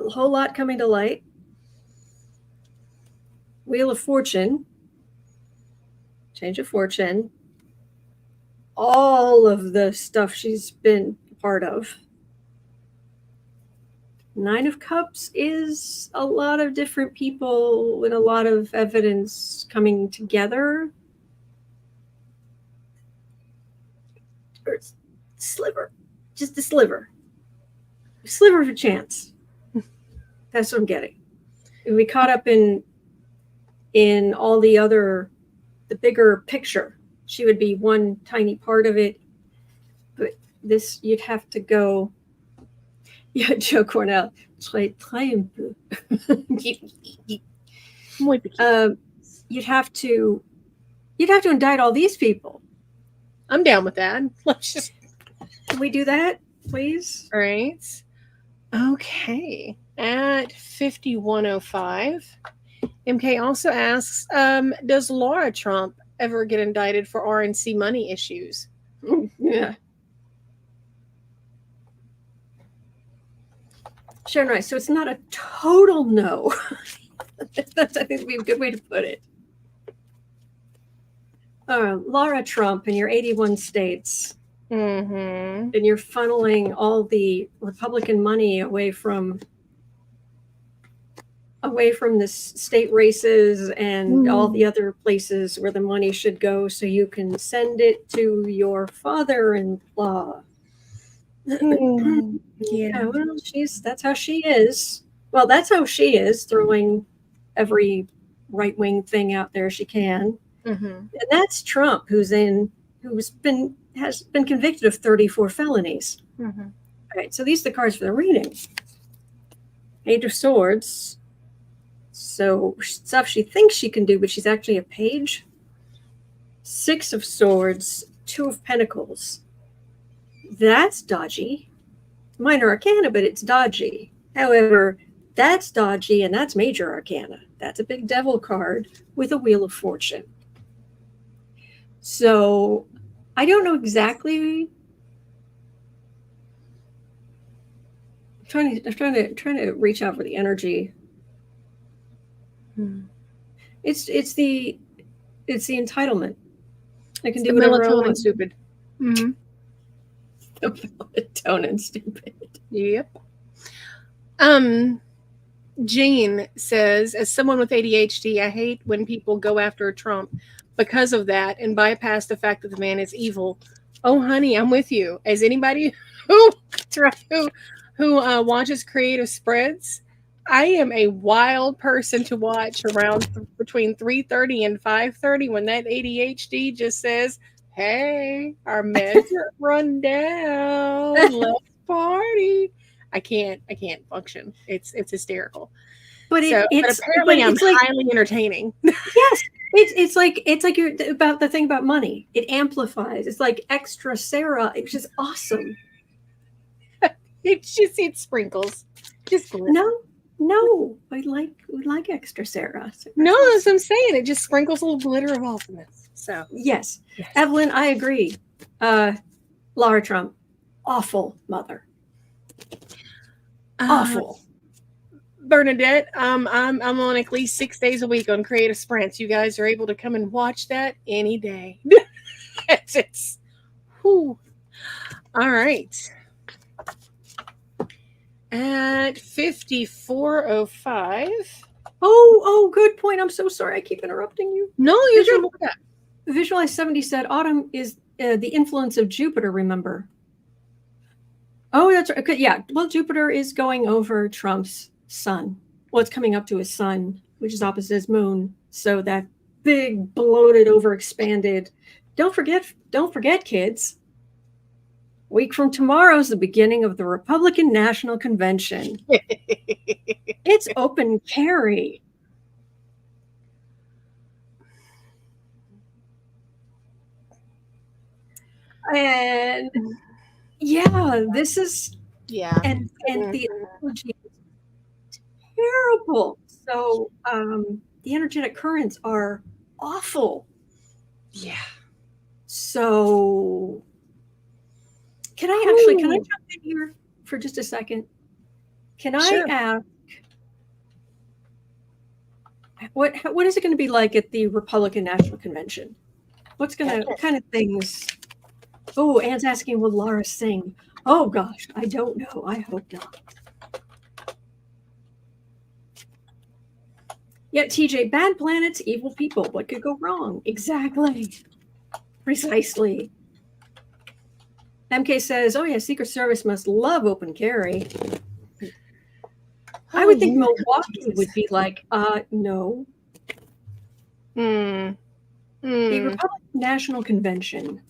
whole lot coming to light. Wheel of Fortune, change of fortune, all of the stuff she's been part of. Nine of Cups is a lot of different people with a lot of evidence coming together. Or sliver, just a sliver of a chance. That's what I'm getting. If we caught up in all the bigger picture, she would be one tiny part of it. But this, you'd have to go. Yeah, Joe Cornell. Très un peu. You'd have to indict all these people. I'm down with that. Let's just. Can we do that, please? All right. Okay. At 51:05, MK also asks, does Lara Trump ever get indicted for RNC money issues? Yeah. Sharon Rice. So it's not a total no. That's, I think, would be a good way to put it. Lara Trump in your 81 states, and you're funneling all the Republican money away from the state races and all the other places where the money should go, so you can send it to your father-in-law. Yeah, well, that's how she is. Well, that's how she is, throwing every right-wing thing out there she can. And that's Trump, has been convicted of 34 felonies. All right, so these are the cards for the reading. Page of Swords. So stuff she thinks she can do, but she's actually a page. Six of Swords, Two of Pentacles. That's dodgy. Minor Arcana, but it's dodgy. However, that's dodgy, and that's Major Arcana. That's a big devil card with a Wheel of Fortune. So I don't know exactly. I'm trying to reach out for the energy. It's the entitlement. I can do whatever I want. Stupid. Melatonin stupid. Yep. Jean says, as someone with ADHD, I hate when people go after Trump because of that and bypass the fact that the man is evil. Oh, honey, I'm with you. As anybody who watches creative spreads, I am a wild person to watch around between 3:30 and 5:30 when that ADHD just says, hey, our meds are run down. Let's party. I can't function. It's hysterical. But apparently I'm highly entertaining. Yes. It's like you're about the thing about money. It amplifies. It's like extra Sarah, which is awesome. It sprinkles. Just no. We like extra Sarah. So no, that's what I'm saying. It just sprinkles a little glitter of awesomeness. So yes. Evelyn, I agree. Lara Trump, awful mother. Awful. Bernadette, I'm on at least 6 days a week on creative sprints. You guys are able to come and watch that any day. It's whew. All right. At 54:05. Oh, good point. I'm so sorry. I keep interrupting you. No, you're doing that. Visualize 70 said autumn is the influence of Jupiter, remember? Oh, that's right. Okay, yeah. Well, Jupiter is going over Trump's sun. Well, it's coming up to his sun, which is opposite his moon. So that big, bloated, overexpanded. Don't forget, kids. Week from tomorrow is the beginning of the Republican National Convention. It's open carry. And yeah, this is and the energy is terrible. So the energetic currents are awful. Yeah. So can I jump in here for just a second? Can I ask what is it going to be like at the Republican National Convention? What kind of things? Oh, Anne's asking, will Lara sing? Oh gosh, I don't know. I hope not. Yeah, TJ, bad planets, evil people. What could go wrong? Exactly. Precisely. MK says, oh yeah, Secret Service must love open carry. I would think Milwaukee would be like, no. The Republican National Convention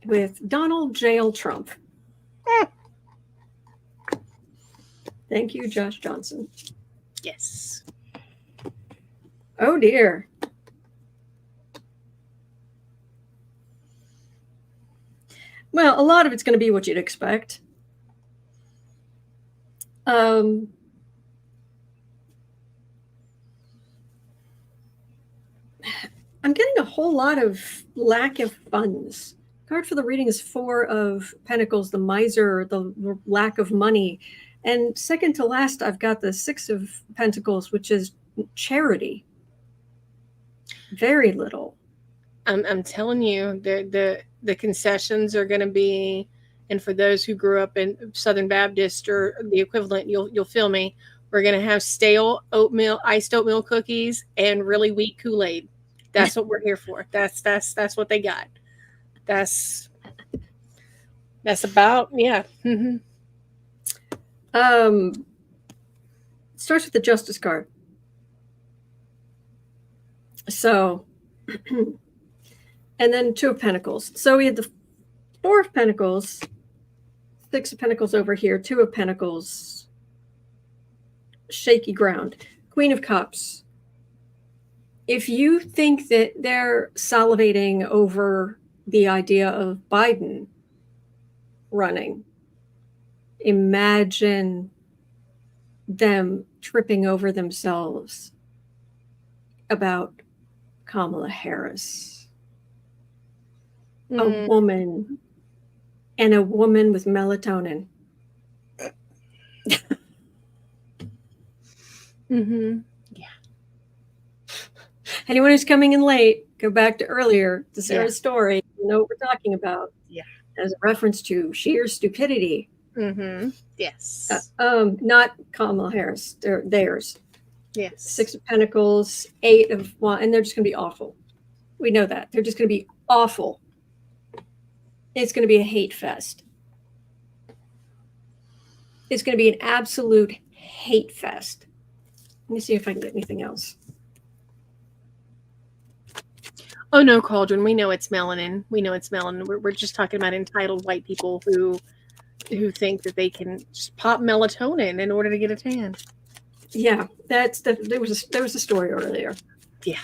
with Donald J. Trump. Thank you, Josh Johnson. Yes. Oh dear. Well, a lot of it's going to be what you'd expect. I'm getting a whole lot of lack of funds. Card for the reading is 4 of Pentacles, the miser, the lack of money. And second to last, I've got the 6 of Pentacles, which is charity. Very little. I'm telling you, the concessions are going to be, and for those who grew up in Southern Baptist or the equivalent, you'll feel me. We're going to have stale oatmeal, iced oatmeal cookies, and really weak Kool-Aid. That's what we're here for. That's what they got. That's about, yeah. Mm-hmm. It starts with the Justice card. So, and then 2 of Pentacles. So we had the 4 of Pentacles, 6 of Pentacles over here, 2 of Pentacles, shaky ground, Queen of Cups. If you think that they're salivating over the idea of Biden running, imagine them tripping over themselves about Kamala Harris, a woman, and a woman with melatonin. Mm-hmm. Yeah. Anyone who's coming in late, go back to earlier to Sarah's story. You know what we're talking about. Yeah. As a reference to sheer stupidity. Mm-hmm. Yes. Not Kamala Harris. They're theirs. Yes. 6 of Pentacles, 8 of Wands, and they're just going to be awful. We know that. They're just going to be awful. It's going to be a hate fest. It's going to be an absolute hate fest. Let me see if I can get anything else. Oh no, Cauldron. We know it's melanin. We're just talking about entitled white people who think that they can just pop melatonin in order to get a tan. Yeah, there was a story earlier. Yeah.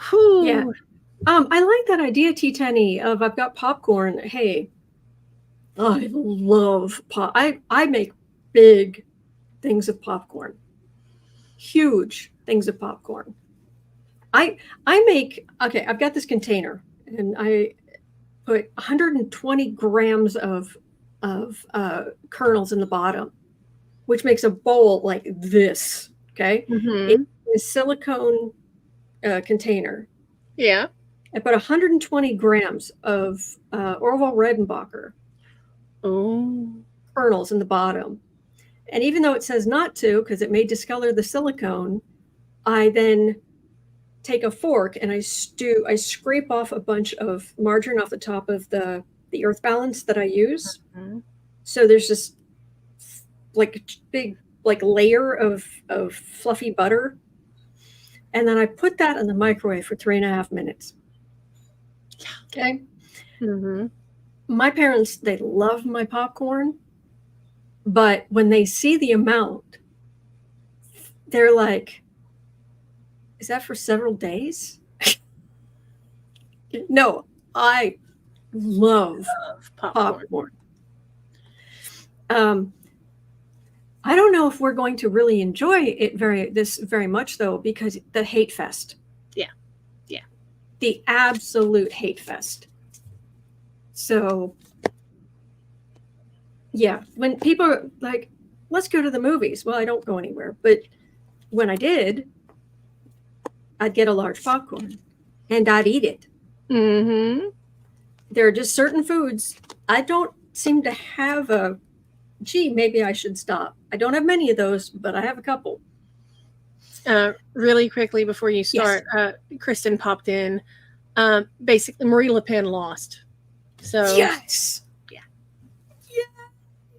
Whew. Yeah. I like that idea, T10E, of I've got popcorn. Hey, I love pop. I make big things of popcorn. Huge things of popcorn. I make, okay, I've got this container and I put 120 grams of kernels in the bottom, which makes a bowl like this. Okay. Mm-hmm. It's a silicone container. Yeah. I put 120 grams of Orville Redenbacher kernels in the bottom. And even though it says not to, because it may discolor the silicone, I then take a fork and I scrape off a bunch of margarine off the top of the earth balance that I use. Mm-hmm. So there's this like big layer of fluffy butter. And then I put that in the microwave for 3.5 minutes. Okay. Mm-hmm. My parents, they love my popcorn, but when they see the amount, they're like, is that for several days? No, I love popcorn. I don't know if we're going to really enjoy it very much, though, because the hate fest. Yeah. The absolute hate fest. So Yeah. When people are like, let's go to the movies. Well, I don't go anywhere. But when I did, I'd get a large popcorn and I'd eat it. Mm-hmm. There are just certain foods I don't seem to have a, gee, maybe I should stop. I don't have many of those, but I have a couple. Really quickly before you start, Kristen popped in. Basically, Marie Le Pen lost. So Yes. Yeah.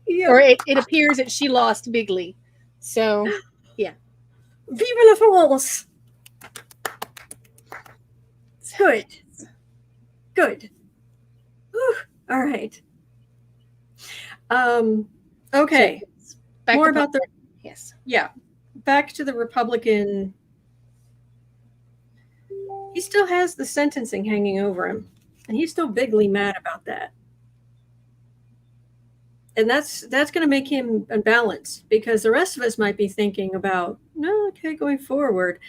Yeah. Or it appears that she lost bigly. So, yeah. Vive la France. Good. Good. Whew. All right. Okay. So, back More to about the, yes. yeah. Back to the Republican. He still has the sentencing hanging over him, and he's still bigly mad about that. And that's going to make him unbalanced, because the rest of us might be thinking about, no, okay, going forward.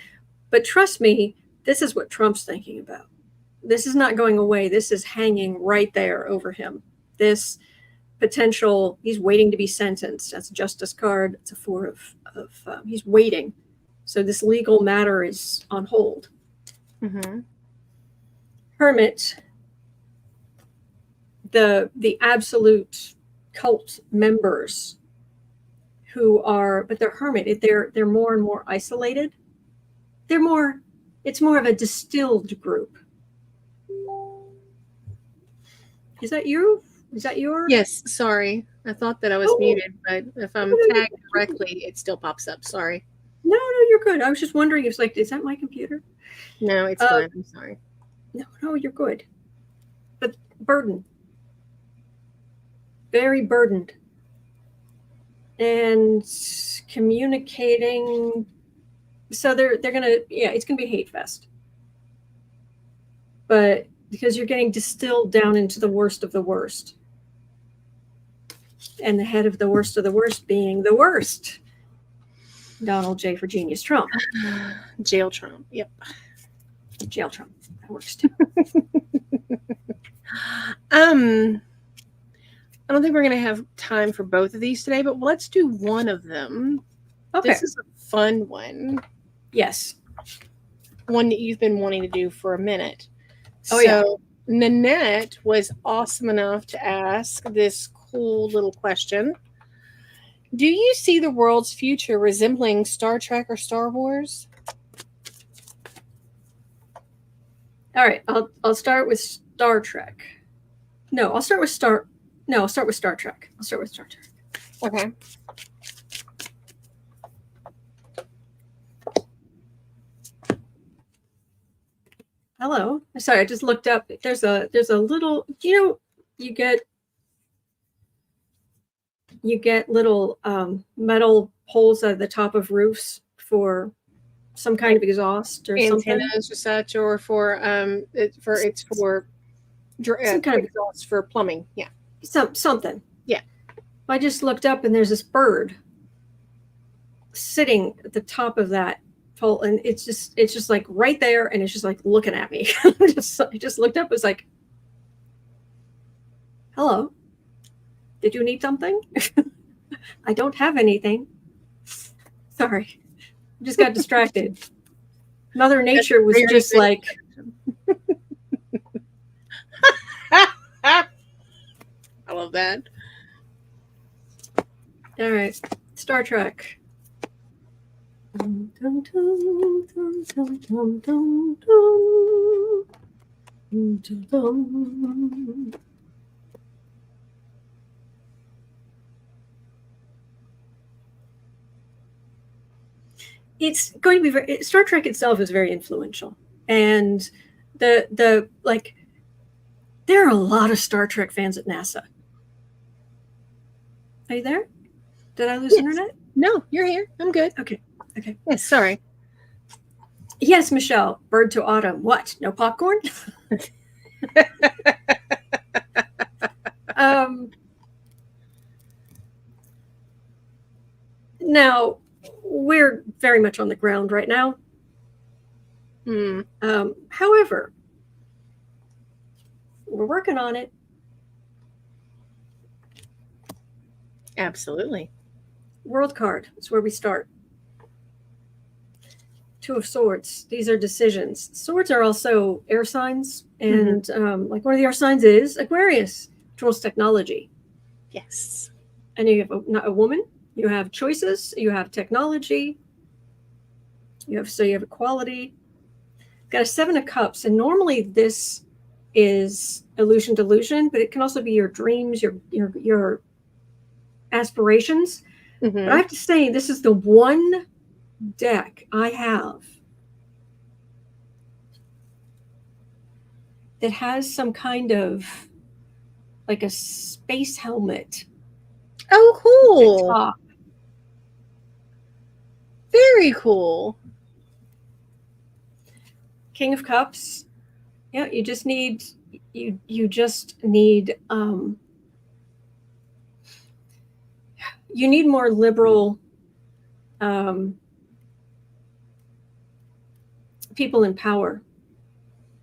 But trust me, this is what Trump's thinking about. This is not going away. This is hanging right there over him. This potential, he's waiting to be sentenced. That's a justice card. It's a four of he's waiting. So this legal matter is on hold. Mm-hmm. Hermit, the absolute cult members who are, but they're hermit, they're more and more isolated. It's more of a distilled group. Is that you? Is that your? Yes, sorry. I thought that I was muted, but if I'm tagged correctly, it still pops up. Sorry. No, you're good. I was just wondering, it's like, is that my computer? No, it's fine. I'm sorry. No, you're good. But burdened. Very burdened. And communicating. So they're gonna, it's gonna be hate fest. But because you're getting distilled down into the worst of the worst. And the head of the worst being the worst. Donald J. for Genius Trump. Jail Trump. Yep. Jail Trump. That works too. I don't think we're going to have time for both of these today, but let's do one of them. Okay. This is a fun one. Yes. One that you've been wanting to do for a minute. Oh, yeah. Nanette was awesome enough to ask this cool little question. Do you see the world's future resembling Star Trek or Star Wars? All right. I'll start with Star Trek. No, I'll start with Star Trek. I'll start with Star Trek. Okay. Hello. Sorry, I just looked up. There's a little, you get little metal holes at the top of roofs for some kind of exhaust or Antennas something. or such, or for some kind of exhaust for plumbing. Yeah. Something. Yeah. I just looked up and there's this bird sitting at the top of that pole, and it's just like right there, and it's just like looking at me. I just looked up, it was like, hello, did you need something? I don't have anything. Sorry. I just got distracted. Mother Nature was just like I love that. All right, Star Trek. Dun, dun, dun, dun, dun, dun, dun, dun, dun, dun. It's going to be Star Trek itself is very influential, and the like, there are a lot of Star Trek fans at NASA. Are you there? Did I lose internet? No, you're here. I'm good. Okay. Yes, sorry. Yes, Michelle. Bird to autumn. What? No popcorn? Now, we're very much on the ground right now. However, we're working on it. Absolutely. World card is where we start. Two of Swords. These are decisions. Swords are also air signs. And like one of the air signs is Aquarius, which rules technology. Yes. And you have a woman, you have choices, you have technology, you have equality. Got a 7 of Cups. And normally this is illusion delusion, but it can also be your dreams, your aspirations. But I have to say, this is the one deck I have that has some kind of like a space helmet. Oh, cool. Top. Very cool. King of Cups. Yeah, you just need you just need you need more liberal people in power,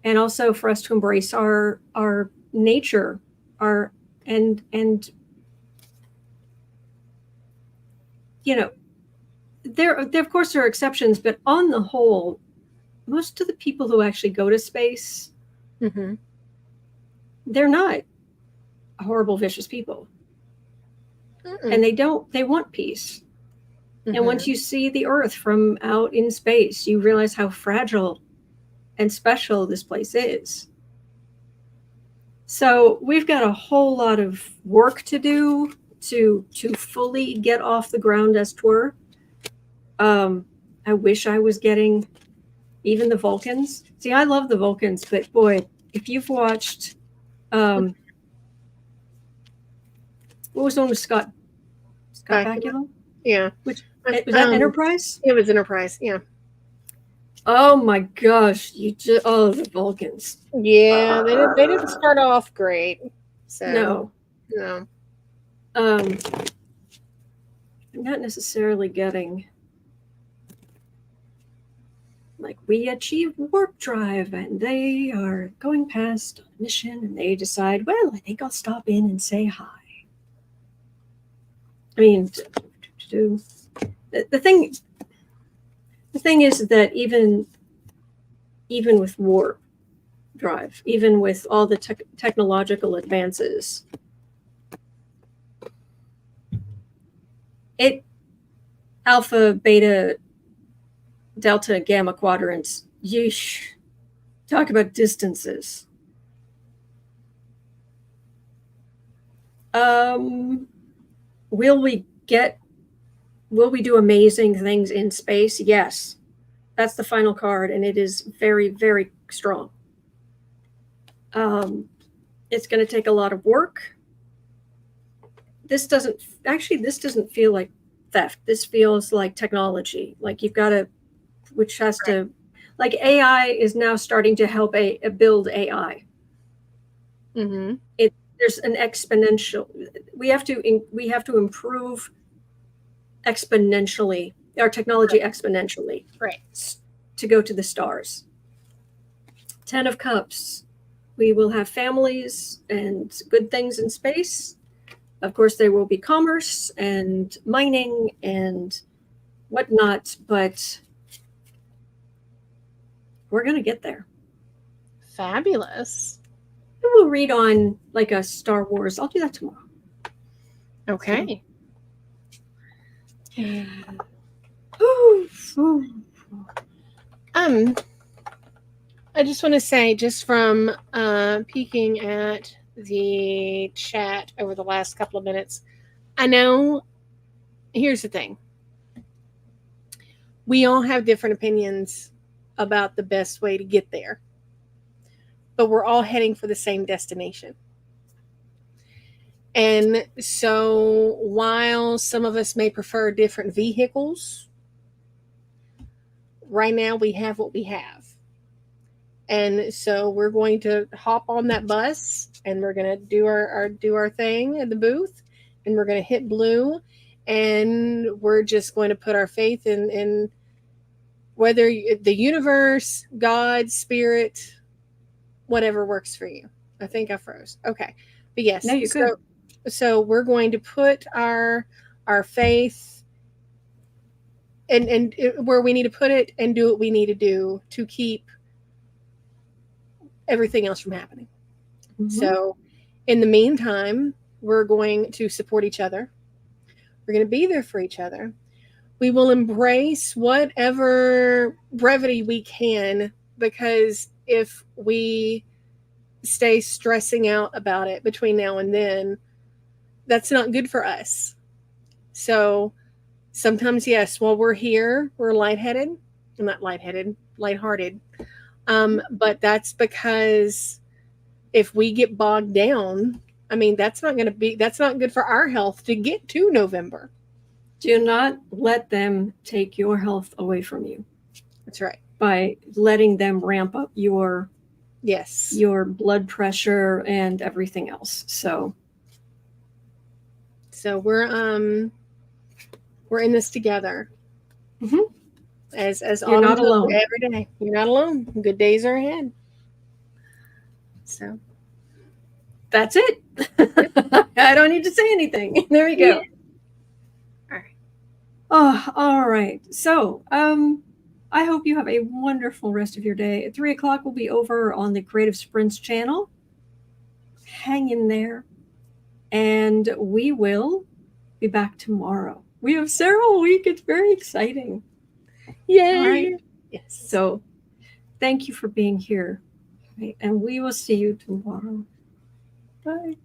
and also for us to embrace our nature, and you know, there of course there are exceptions, but on the whole, most of the people who actually go to space, they're not horrible, vicious people. And they want peace. And once you see the Earth from out in space, you realize how fragile and special this place is. So we've got a whole lot of work to do to fully get off the ground, as 'twere. I wish I was getting even the Vulcans. See, I love the Vulcans, but boy, if you've watched, what was the one with Scott Bakula? Yeah. Which was that Enterprise? It was Enterprise. Yeah. Oh my gosh! The Vulcans. Yeah, they didn't start off great. So no. I'm not necessarily getting, like, we achieved warp drive and they are going past a mission and they decide, well, I think I'll stop in and say hi. I mean, the thing is that even with warp drive, even with all the technological advances, alpha, beta, delta, gamma quadrants, yeesh, talk about distances. Will we do amazing things in space? Yes. That's the final card, and it is very, very strong. It's going to take a lot of work. This doesn't feel like theft. This feels like technology. Like you've got to, which has to, like AI is now starting to help build AI. There's an exponential. We have to improve exponentially our technology exponentially, to go to the stars. 10 of Cups. We will have families and good things in space. Of course, there will be commerce and mining and whatnot, but we're going to get there. Fabulous. We'll read on like a Star Wars. I'll do that tomorrow. Okay. I just want to say, just from peeking at the chat over the last couple of minutes, I know, here's the thing. We all have different opinions about the best way to get there, but we're all heading for the same destination. And so while some of us may prefer different vehicles, right now we have what we have. And so we're going to hop on that bus and we're going to do our thing in the booth, and we're going to hit blue, and we're just going to put our faith in whether the universe, God, spirit, whatever works for you. I think I froze. Okay. But yes. No, you're good. So we're going to put our faith and where we need to put it and do what we need to do to keep everything else from happening. Mm-hmm. So in the meantime, we're going to support each other. We're going to be there for each other. We will embrace whatever brevity we can, because if we stay stressing out about it between now and then, that's not good for us. So sometimes, yes, while we're here, we're lightheaded. Not lightheaded, lighthearted. But that's because if we get bogged down, I mean, that's not good for our health to get to November. Do not let them take your health away from you. That's right. By letting them ramp up your blood pressure and everything else. So we're in this together. Mm-hmm. As you're not alone every day. You're not alone. Good days are ahead. So that's it. I don't need to say anything. There you go. Yeah. All right. Oh, all right. So, I hope you have a wonderful rest of your day. At 3 o'clock, we'll be over on the Creative Sprints channel. Hang in there. And we will be back tomorrow. We have Sarah week. It's very exciting. Yay. All right. Yes. So, thank you for being here. And we will see you tomorrow. Bye.